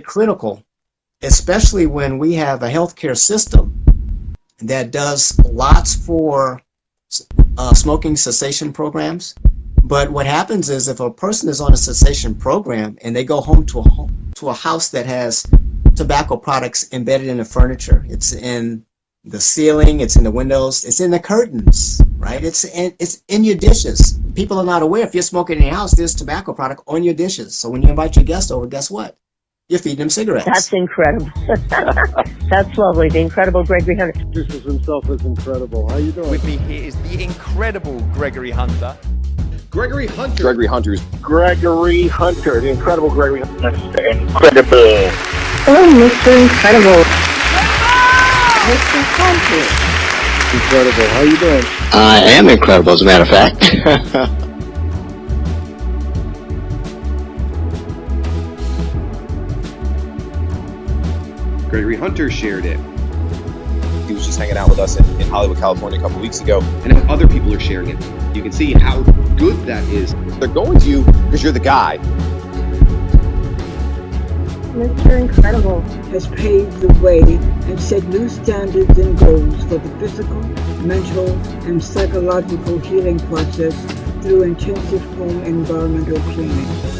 critical, especially when we have a healthcare system that does lots for smoking cessation programs. But what happens is if a person is on a cessation program and they go home to a house that has tobacco products embedded in the furniture, it's in the ceiling, it's in the windows, it's in the curtains, right? It's in your dishes. People are not aware if you're smoking in your house, there's tobacco product on your dishes. So when you invite your guests over, guess what? You're feeding them cigarettes. That's incredible. That's lovely. The Incredible Gregory Hunter. Introduces himself as incredible. How you doing? With me here is the Incredible Gregory Hunter. Gregory Hunter. Gregory Hunter's. Gregory Hunter, the Incredible Gregory Hunter. Mr. Incredible. Hello, Mr. Incredible. Mr. Hunter. Incredible. How you doing? I am incredible, as a matter of fact. Gregory Hunter shared it. He was just hanging out with us in Hollywood, California a couple weeks ago. And now other people are sharing it. You can see how good that is. They're going to you because you're the guy. Mr. Incredible has paved the way and set new standards and goals for the physical, mental, and psychological healing process through intensive home environmental cleaning.